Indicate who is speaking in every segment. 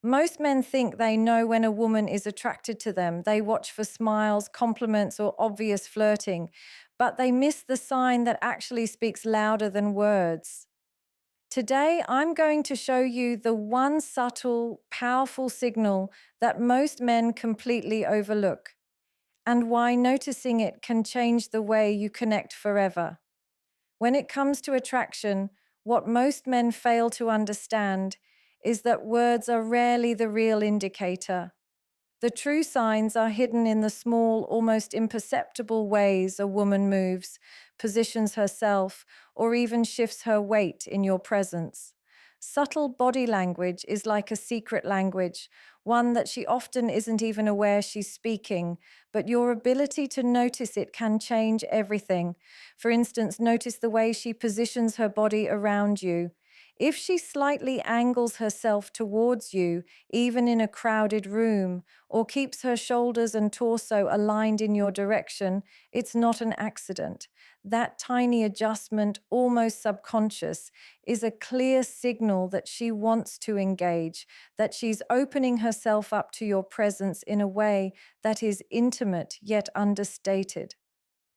Speaker 1: Most men think they know when a woman is attracted to them. They watch for smiles, compliments, or obvious flirting, but they miss the sign that actually speaks louder than words. Today, I'm going to show you the one subtle, powerful signal that most men completely overlook, and why noticing it can change the way you connect forever. When it comes to attraction, what most men fail to understand is that words are rarely the real indicator. The true signs are hidden in the small, almost imperceptible ways a woman moves, positions herself, or even shifts her weight in your presence. Subtle body language is like a secret language, one that she often isn't even aware she's speaking, but your ability to notice it can change everything. For instance, notice the way she positions her body around you. If she slightly angles herself towards you, even in a crowded room, or keeps her shoulders and torso aligned in your direction, it's not an accident. That tiny adjustment, almost subconscious, is a clear signal that she wants to engage, that she's opening herself up to your presence in a way that is intimate yet understated.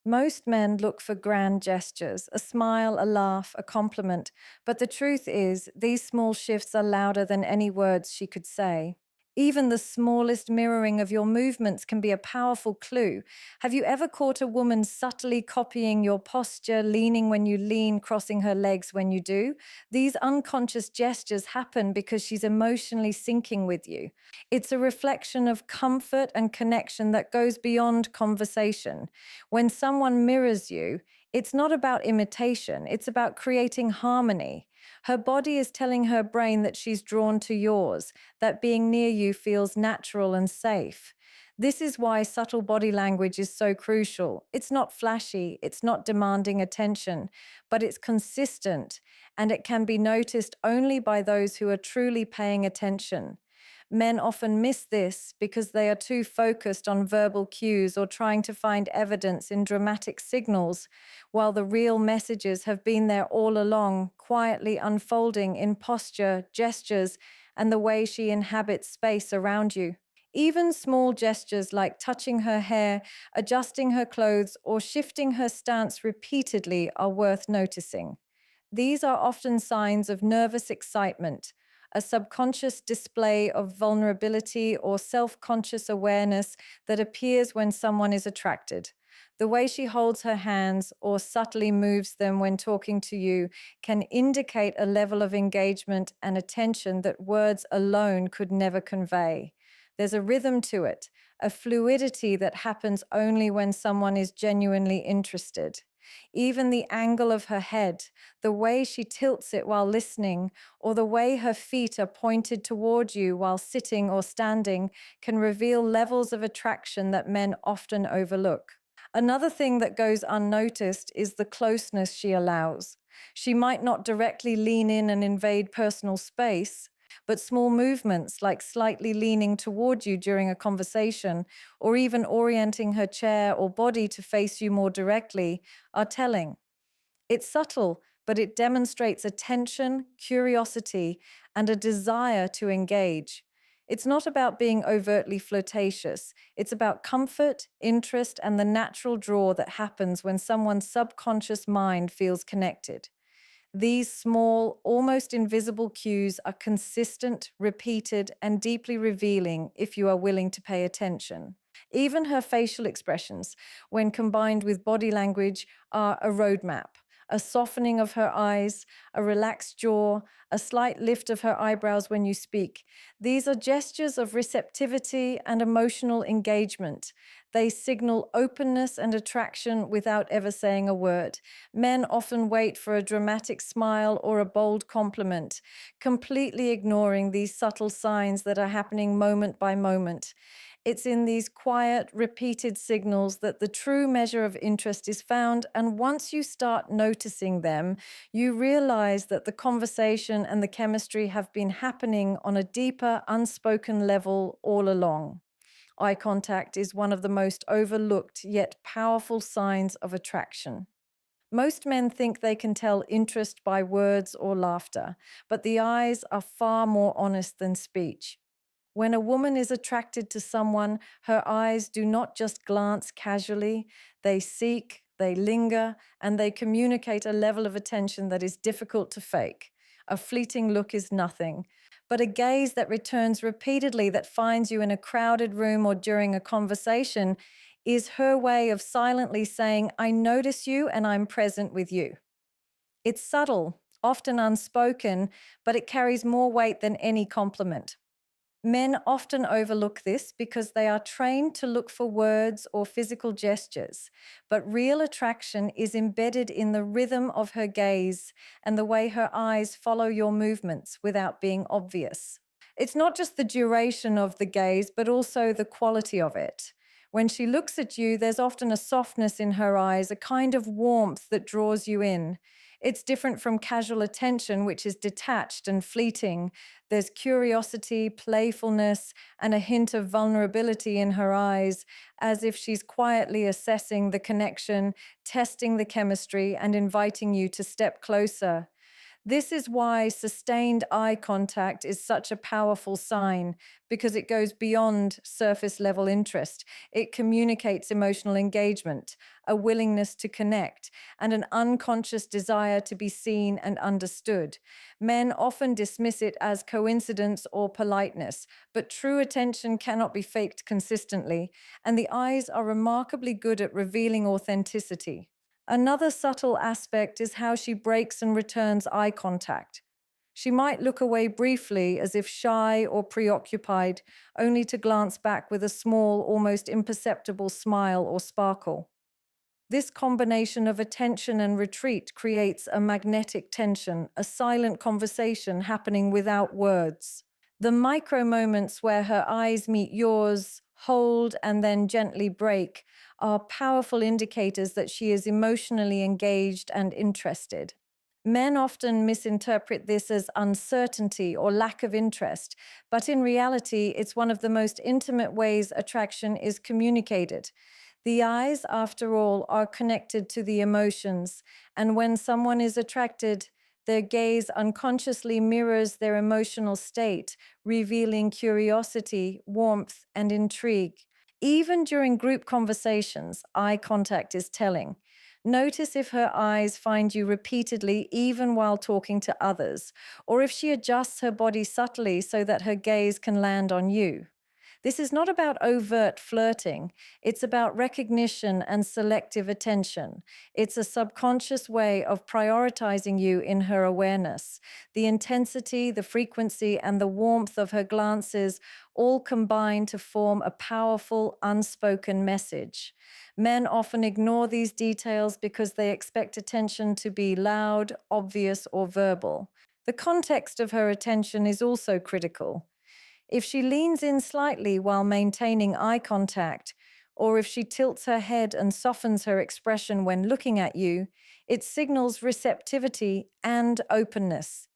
Speaker 1: Most men look for grand gestures, a smile, a laugh, a compliment, but the truth is, these small shifts are louder than any words she could say. Even the smallest mirroring of your movements can be a powerful clue. Have you ever caught a woman subtly copying your posture, leaning when you lean, crossing her legs when you do? These unconscious gestures happen because she's emotionally syncing with you. It's a reflection of comfort and connection that goes beyond conversation. When someone mirrors you, it's not about imitation, it's about creating harmony. Her body is telling her brain that she's drawn to yours, that being near you feels natural and safe. This is why subtle body language is so crucial. It's not flashy, it's not demanding attention, but it's consistent, and it can be noticed only by those who are truly paying attention. Men often miss this because they are too focused on verbal cues or trying to find evidence in dramatic signals, while the real messages have been there all along, quietly unfolding in posture, gestures, and the way she inhabits space around you. Even small gestures like touching her hair, adjusting her clothes, or shifting her stance repeatedly are worth noticing. These are often signs of nervous excitement, a subconscious display of vulnerability or self conscious awareness that appears when someone is attracted. The way she holds her hands or subtly moves them when talking to you can indicate a level of engagement and attention that words alone could never convey. There's a rhythm to it, a fluidity that happens only when someone is genuinely interested. Even the angle of her head, the way she tilts it while listening, or the way her feet are pointed toward you while sitting or standing can reveal levels of attraction that men often overlook. Another thing that goes unnoticed is the closeness she allows. She might not directly lean in and invade personal space, but small movements like slightly leaning toward you during a conversation or even orienting her chair or body to face you more directly are telling. It's subtle, but it demonstrates attention, curiosity, and a desire to engage. It's not about being overtly flirtatious. It's about comfort, interest, and the natural draw that happens when someone's subconscious mind feels connected. These small, almost invisible cues are consistent, repeated, and deeply revealing if you are willing to pay attention. Even her facial expressions, when combined with body language, are a roadmap. A softening of her eyes, a relaxed jaw, a slight lift of her eyebrows when you speak. These are gestures of receptivity and emotional engagement. They signal openness and attraction without ever saying a word. Men often wait for a dramatic smile or a bold compliment, completely ignoring these subtle signs that are happening moment by moment. It's in these quiet, repeated signals that the true measure of interest is found, and once you start noticing them, you realize that the conversation and the chemistry have been happening on a deeper, unspoken level all along. Eye contact is one of the most overlooked yet powerful signs of attraction. Most men think they can tell interest by words or laughter, but the eyes are far more honest than speech. When a woman is attracted to someone, her eyes do not just glance casually, they seek, they linger, and they communicate a level of attention that is difficult to fake. A fleeting look is nothing, but a gaze that returns repeatedly, that finds you in a crowded room or during a conversation, is her way of silently saying, I notice you and I'm present with you. It's subtle, often unspoken, but it carries more weight than any compliment. Men often overlook this because they are trained to look for words or physical gestures, but real attraction is embedded in the rhythm of her gaze and the way her eyes follow your movements without being obvious. It's not just the duration of the gaze, but also the quality of it. When she looks at you, there's often a softness in her eyes, a kind of warmth that draws you in. It's different from casual attention, which is detached and fleeting. There's curiosity, playfulness, and a hint of vulnerability in her eyes, as if she's quietly assessing the connection, testing the chemistry, and inviting you to step closer. This is why sustained eye contact is such a powerful sign, because it goes beyond surface level interest. It communicates emotional engagement, a willingness to connect, and an unconscious desire to be seen and understood. Men often dismiss it as coincidence or politeness, but true attention cannot be faked consistently, and the eyes are remarkably good at revealing authenticity. Another subtle aspect is how she breaks and returns eye contact. She might look away briefly as if shy or preoccupied, only to glance back with a small, almost imperceptible smile or sparkle. This combination of attention and retreat creates a magnetic tension, a silent conversation happening without words. The micro moments where her eyes meet yours, hold, and then gently break are powerful indicators that she is emotionally engaged and interested. Men often misinterpret this as uncertainty or lack of interest, but in reality, it's one of the most intimate ways attraction is communicated. The eyes, after all, are connected to the emotions, and when someone is attracted, their gaze unconsciously mirrors their emotional state, revealing curiosity, warmth, and intrigue. Even during group conversations, eye contact is telling. Notice if her eyes find you repeatedly, even while talking to others, or if she adjusts her body subtly so that her gaze can land on you. This is not about overt flirting. It's about recognition and selective attention. It's a subconscious way of prioritizing you in her awareness. The intensity, the frequency, and the warmth of her glances all combine to form a powerful, unspoken message. Men often ignore these details because they expect attention to be loud, obvious, or verbal. The context of her attention is also critical. If she leans in slightly while maintaining eye contact, or if she tilts her head and softens her expression when looking at you, it signals receptivity and openness.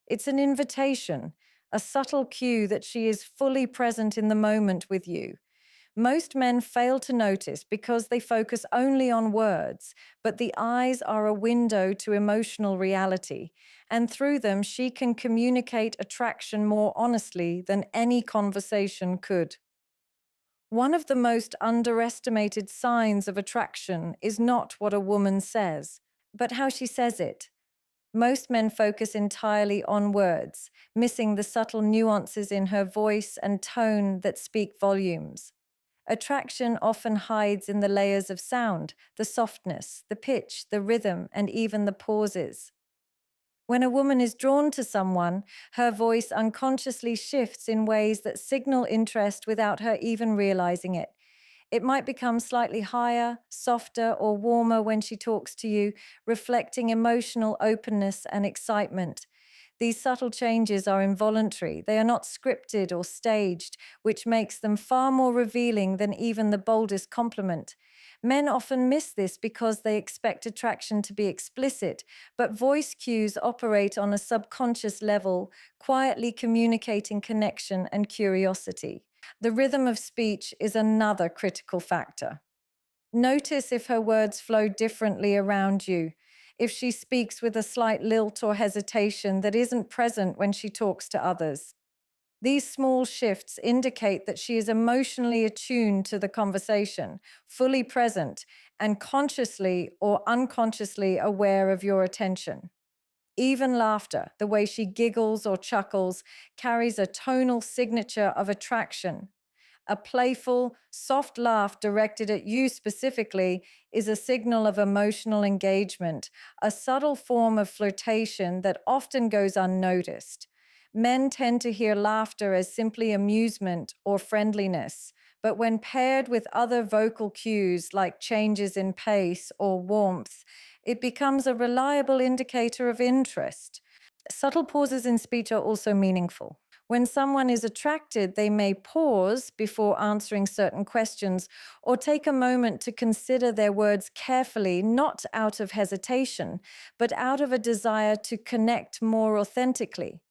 Speaker 1: It's an invitation, a subtle cue that she is fully present in the moment with you. Most men fail to notice because they focus only on words, but the eyes are a window to emotional reality, and through them, she can communicate attraction more honestly than any conversation could. One of the most underestimated signs of attraction is not what a woman says, but how she says it. Most men focus entirely on words, missing the subtle nuances in her voice and tone that speak volumes. Attraction often hides in the layers of sound, the softness, the pitch, the rhythm, and even the pauses. When a woman is drawn to someone, her voice unconsciously shifts in ways that signal interest without her even realizing it. It might become slightly higher, softer, or warmer when she talks to you, reflecting emotional openness and excitement. These subtle changes are involuntary. They are not scripted or staged, which makes them far more revealing than even the boldest compliment. Men often miss this because they expect attraction to be explicit, but voice cues operate on a subconscious level, quietly communicating connection and curiosity. The rhythm of speech is another critical factor. Notice if her words flow differently around you, if she speaks with a slight lilt or hesitation that isn't present when she talks to others. These small shifts indicate that she is emotionally attuned to the conversation, fully present, and consciously or unconsciously aware of your attention. Even laughter, the way she giggles or chuckles, carries a tonal signature of attraction. A playful, soft laugh directed at you specifically is a signal of emotional engagement, a subtle form of flirtation that often goes unnoticed. Men tend to hear laughter as simply amusement or friendliness, but when paired with other vocal cues like changes in pace or warmth, it becomes a reliable indicator of interest. Subtle pauses in speech are also meaningful. When someone is attracted, they may pause before answering certain questions or take a moment to consider their words carefully, not out of hesitation, but out of a desire to connect more authentically.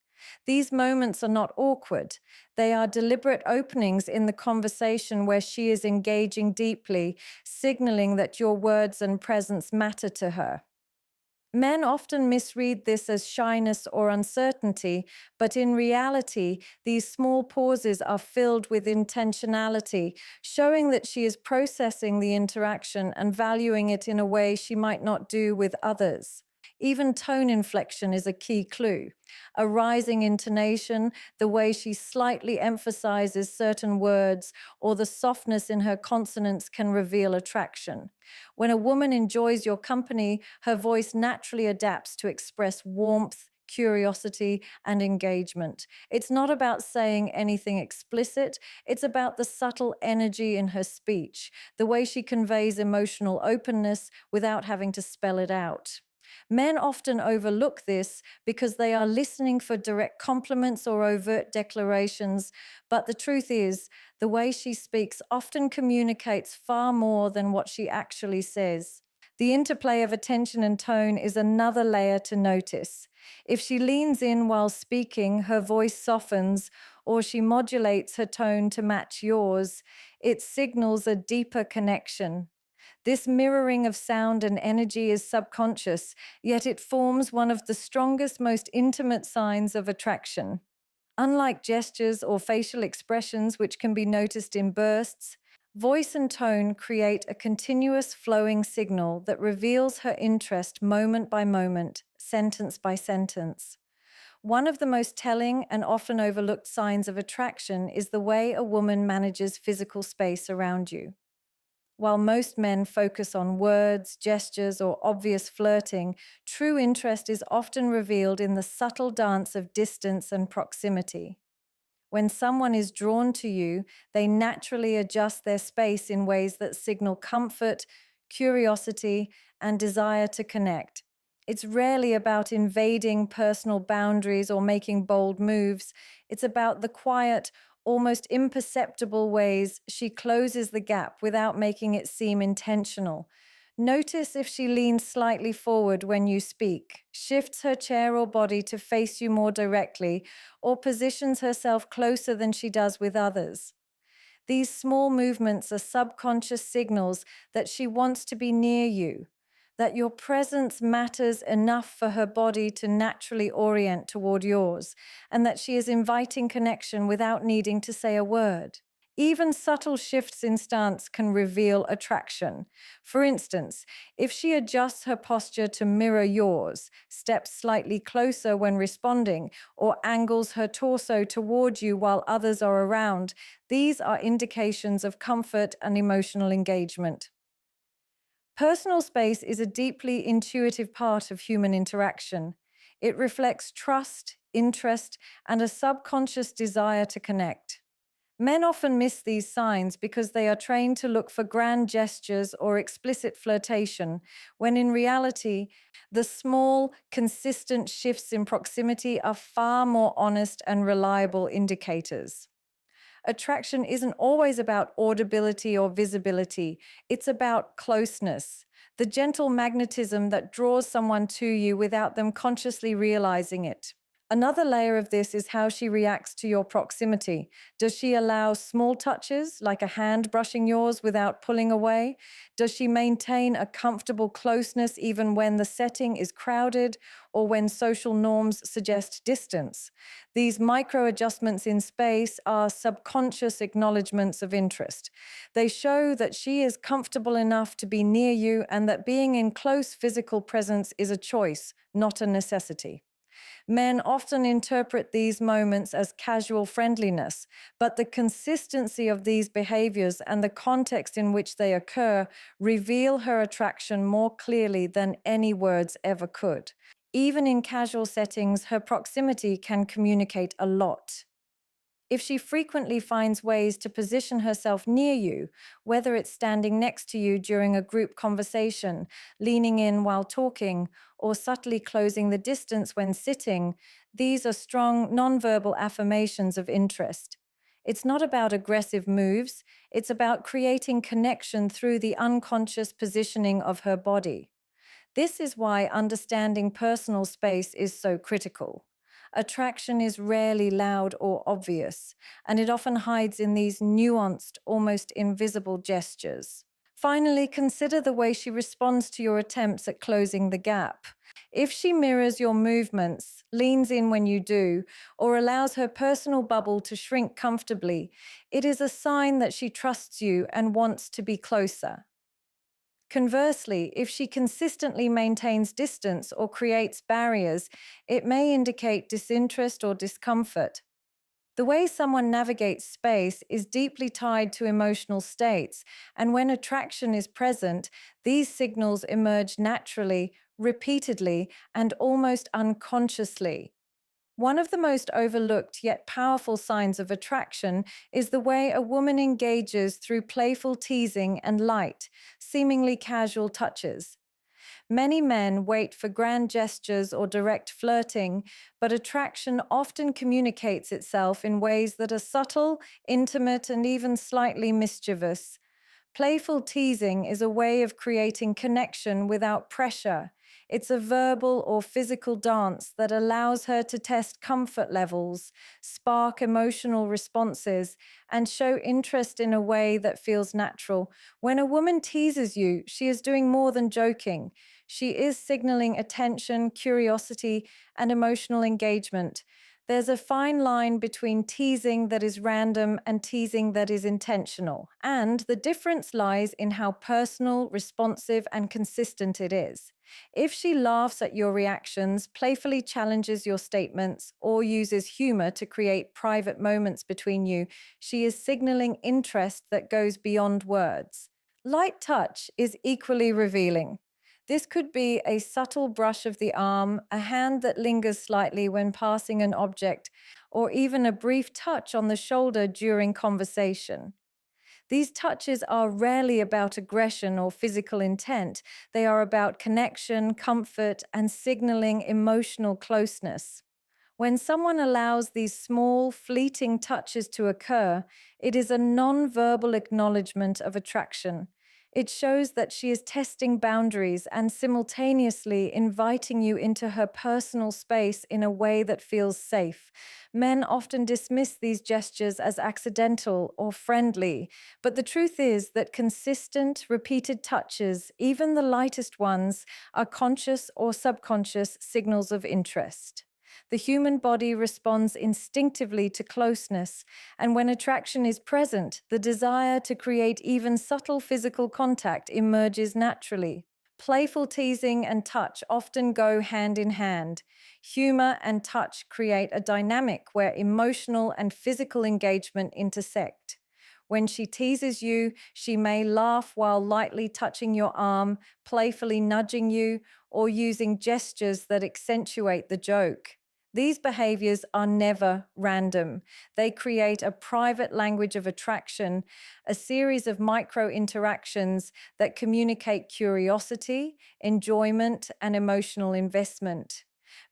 Speaker 1: These moments are not awkward. They are deliberate openings in the conversation where she is engaging deeply, signaling that your words and presence matter to her. Men often misread this as shyness or uncertainty, but in reality, these small pauses are filled with intentionality, showing that she is processing the interaction and valuing it in a way she might not do with others. Even tone inflection is a key clue. A rising intonation, the way she slightly emphasizes certain words, or the softness in her consonants can reveal attraction. When a woman enjoys your company, her voice naturally adapts to express warmth, curiosity, and engagement. It's not about saying anything explicit, it's about the subtle energy in her speech, the way she conveys emotional openness without having to spell it out. Men often overlook this because they are listening for direct compliments or overt declarations, but the truth is, the way she speaks often communicates far more than what she actually says. The interplay of attention and tone is another layer to notice. If she leans in while speaking, her voice softens, or she modulates her tone to match yours, it signals a deeper connection. This mirroring of sound and energy is subconscious, yet it forms one of the strongest, most intimate signs of attraction. Unlike gestures or facial expressions, which can be noticed in bursts, voice and tone create a continuous flowing signal that reveals her interest moment by moment, sentence by sentence. One of the most telling and often overlooked signs of attraction is the way a woman manages physical space around you. While most men focus on words, gestures, or obvious flirting, true interest is often revealed in the subtle dance of distance and proximity. When someone is drawn to you, they naturally adjust their space in ways that signal comfort, curiosity, and desire to connect. It's rarely about invading personal boundaries or making bold moves. It's about the quiet, almost imperceptible ways she closes the gap without making it seem intentional. Notice if she leans slightly forward when you speak, shifts her chair or body to face you more directly, or positions herself closer than she does with others. These small movements are subconscious signals that she wants to be near you, that your presence matters enough for her body to naturally orient toward yours, and that she is inviting connection without needing to say a word. Even subtle shifts in stance can reveal attraction. For instance, if she adjusts her posture to mirror yours, steps slightly closer when responding, or angles her torso toward you while others are around, these are indications of comfort and emotional engagement. Personal space is a deeply intuitive part of human interaction. It reflects trust, interest, and a subconscious desire to connect. Men often miss these signs because they are trained to look for grand gestures or explicit flirtation, when in reality, the small, consistent shifts in proximity are far more honest and reliable indicators. Attraction isn't always about audibility or visibility, it's about closeness, the gentle magnetism that draws someone to you without them consciously realizing it. Another layer of this is how she reacts to your proximity. Does she allow small touches, like a hand brushing yours without pulling away? Does she maintain a comfortable closeness even when the setting is crowded or when social norms suggest distance? These micro adjustments in space are subconscious acknowledgements of interest. They show that she is comfortable enough to be near you and that being in close physical presence is a choice, not a necessity. Men often interpret these moments as casual friendliness, but the consistency of these behaviors and the context in which they occur reveal her attraction more clearly than any words ever could. Even in casual settings, her proximity can communicate a lot. If she frequently finds ways to position herself near you, whether it's standing next to you during a group conversation, leaning in while talking, or subtly closing the distance when sitting, these are strong nonverbal affirmations of interest. It's not about aggressive moves, it's about creating connection through the unconscious positioning of her body. This is why understanding personal space is so critical. Attraction is rarely loud or obvious, and it often hides in these nuanced, almost invisible gestures. Finally, consider the way she responds to your attempts at closing the gap. If she mirrors your movements, leans in when you do, or allows her personal bubble to shrink comfortably, it is a sign that she trusts you and wants to be closer. Conversely, if she consistently maintains distance or creates barriers, it may indicate disinterest or discomfort. The way someone navigates space is deeply tied to emotional states, and when attraction is present, these signals emerge naturally, repeatedly, and almost unconsciously. One of the most overlooked yet powerful signs of attraction is the way a woman engages through playful teasing and light, seemingly casual touches. Many men wait for grand gestures or direct flirting, but attraction often communicates itself in ways that are subtle, intimate, and even slightly mischievous. Playful teasing is a way of creating connection without pressure. It's a verbal or physical dance that allows her to test comfort levels, spark emotional responses, and show interest in a way that feels natural. When a woman teases you, she is doing more than joking. She is signaling attention, curiosity, and emotional engagement. There's a fine line between teasing that is random and teasing that is intentional, and the difference lies in how personal, responsive, and consistent it is. If she laughs at your reactions, playfully challenges your statements, or uses humor to create private moments between you, she is signaling interest that goes beyond words. Light touch is equally revealing. This could be a subtle brush of the arm, a hand that lingers slightly when passing an object, or even a brief touch on the shoulder during conversation. These touches are rarely about aggression or physical intent. They are about connection, comfort, and signaling emotional closeness. When someone allows these small, fleeting touches to occur, it is a non-verbal acknowledgement of attraction. It shows that she is testing boundaries and simultaneously inviting you into her personal space in a way that feels safe. Men often dismiss these gestures as accidental or friendly, but the truth is that consistent, repeated touches, even the lightest ones, are conscious or subconscious signals of interest. The human body responds instinctively to closeness, and when attraction is present, the desire to create even subtle physical contact emerges naturally. Playful teasing and touch often go hand in hand. Humor and touch create a dynamic where emotional and physical engagement intersect. When she teases you, she may laugh while lightly touching your arm, playfully nudging you, or using gestures that accentuate the joke. These behaviors are never random. They create a private language of attraction, a series of micro interactions that communicate curiosity, enjoyment, and emotional investment.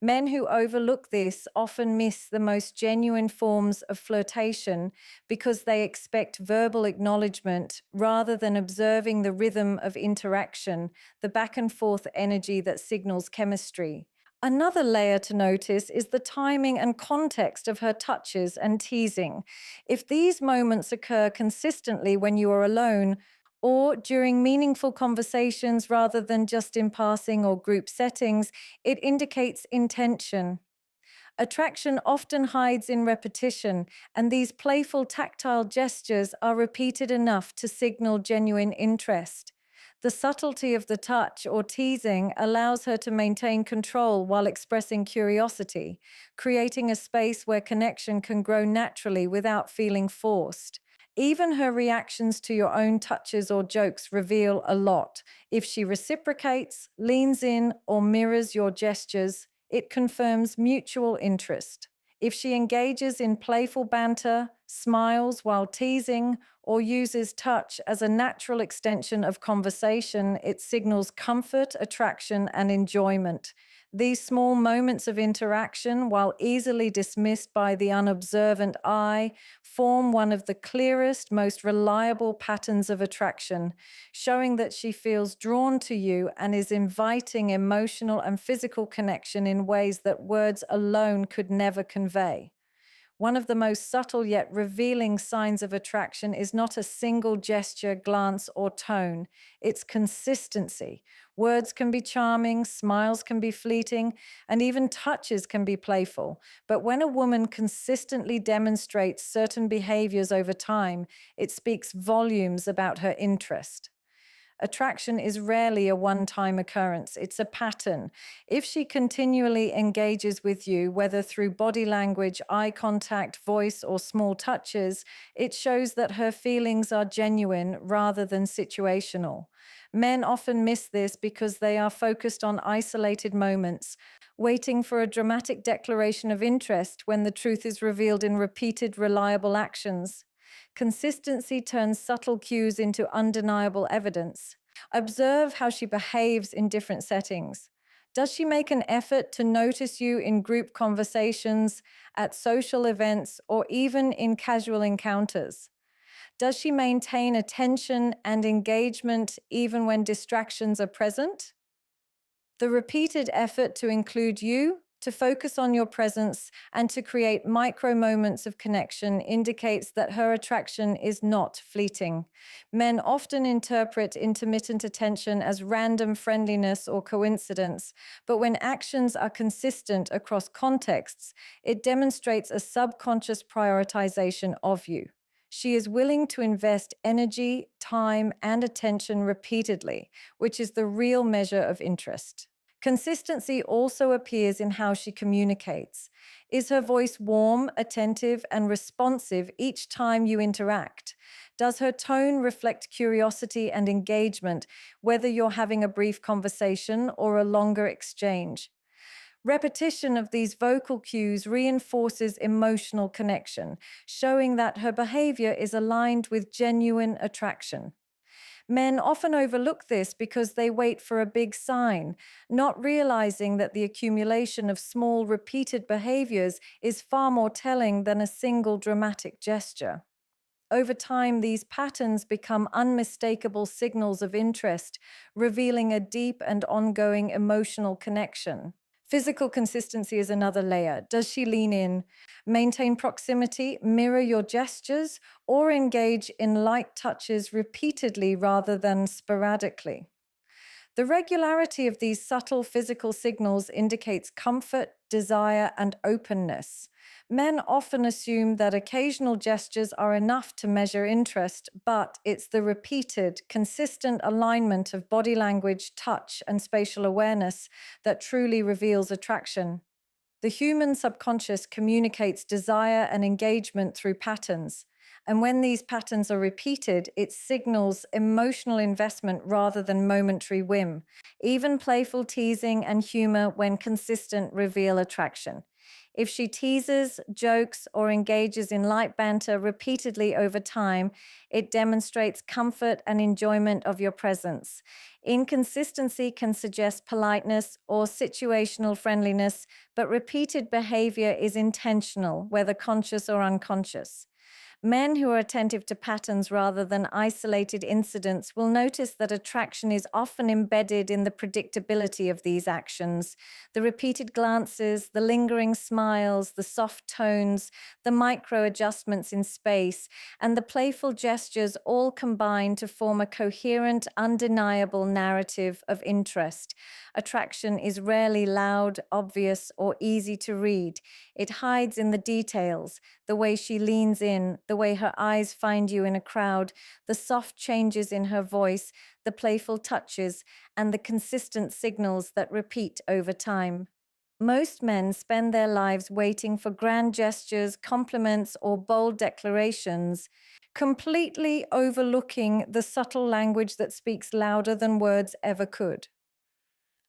Speaker 1: Men who overlook this often miss the most genuine forms of flirtation because they expect verbal acknowledgement rather than observing the rhythm of interaction, the back and forth energy that signals chemistry. Another layer to notice is the timing and context of her touches and teasing. If these moments occur consistently when you are alone or during meaningful conversations rather than just in passing or group settings, it indicates intention. Attraction often hides in repetition, and these playful tactile gestures are repeated enough to signal genuine interest. The subtlety of the touch or teasing allows her to maintain control while expressing curiosity, creating a space where connection can grow naturally without feeling forced. Even her reactions to your own touches or jokes reveal a lot. If she reciprocates, leans in, or mirrors your gestures, it confirms mutual interest. If she engages in playful banter, smiles while teasing, or uses touch as a natural extension of conversation, it signals comfort, attraction, and enjoyment. These small moments of interaction, while easily dismissed by the unobservant eye, form one of the clearest, most reliable patterns of attraction, showing that she feels drawn to you and is inviting emotional and physical connection in ways that words alone could never convey. One of the most subtle yet revealing signs of attraction is not a single gesture, glance, or tone. It's consistency. Words can be charming, smiles can be fleeting, and even touches can be playful. But when a woman consistently demonstrates certain behaviors over time, it speaks volumes about her interest. Attraction is rarely a one time occurrence, it's a pattern. If she continually engages with you, whether through body language, eye contact, voice, or small touches, it shows that her feelings are genuine rather than situational. Men often miss this because they are focused on isolated moments, waiting for a dramatic declaration of interest when the truth is revealed in repeated, reliable actions. Consistency turns subtle cues into undeniable evidence. Observe how she behaves in different settings. Does she make an effort to notice you in group conversations, at social events, or even in casual encounters? Does she maintain attention and engagement even when distractions are present? The repeated effort to include you, to focus on your presence, and to create micro moments of connection indicates that her attraction is not fleeting. Men often interpret intermittent attention as random friendliness or coincidence, but when actions are consistent across contexts, it demonstrates a subconscious prioritization of you. She is willing to invest energy, time, and attention repeatedly, which is the real measure of interest. Consistency also appears in how she communicates. Is her voice warm, attentive, and responsive each time you interact? Does her tone reflect curiosity and engagement, whether you're having a brief conversation or a longer exchange? Repetition of these vocal cues reinforces emotional connection, showing that her behavior is aligned with genuine attraction. Men often overlook this because they wait for a big sign, not realizing that the accumulation of small, repeated behaviors is far more telling than a single dramatic gesture. Over time, these patterns become unmistakable signals of interest, revealing a deep and ongoing emotional connection. Physical consistency is another layer. Does she lean in, maintain proximity, mirror your gestures, or engage in light touches repeatedly rather than sporadically? The regularity of these subtle physical signals indicates comfort, desire, and openness. Men often assume that occasional gestures are enough to measure interest, but it's the repeated, consistent alignment of body language, touch, and spatial awareness that truly reveals attraction. The human subconscious communicates desire and engagement through patterns. And when these patterns are repeated, it signals emotional investment rather than momentary whim. Even playful teasing and humor, when consistent, reveal attraction. If she teases, jokes, or engages in light banter repeatedly over time, it demonstrates comfort and enjoyment of your presence. Inconsistency can suggest politeness or situational friendliness, but repeated behavior is intentional, whether conscious or unconscious. Men who are attentive to patterns rather than isolated incidents will notice that attraction is often embedded in the predictability of these actions. The repeated glances, the lingering smiles, the soft tones, the micro adjustments in space, and the playful gestures all combine to form a coherent, undeniable narrative of interest. Attraction is rarely loud, obvious, or easy to read. It hides in the details, the way she leans in, the way her eyes find you in a crowd, the soft changes in her voice, the playful touches, and the consistent signals that repeat over time. Most men spend their lives waiting for grand gestures, compliments, or bold declarations, completely overlooking the subtle language that speaks louder than words ever could.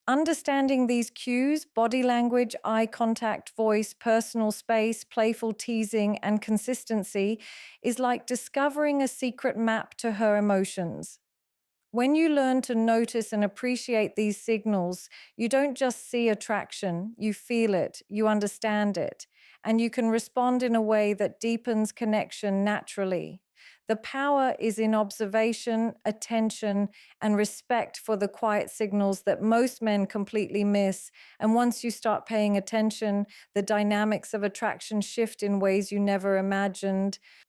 Speaker 1: Understanding these cues, body language, eye contact, voice, personal space, playful teasing, and consistency, is like discovering a secret map to her emotions. When you learn to notice and appreciate these signals, you don't just see attraction, you feel it, you understand it, and you can respond in a way that deepens connection naturally. The power is in observation, attention, and respect for the quiet signals that most men completely miss. And once you start paying attention, the dynamics of attraction shift in ways you never imagined.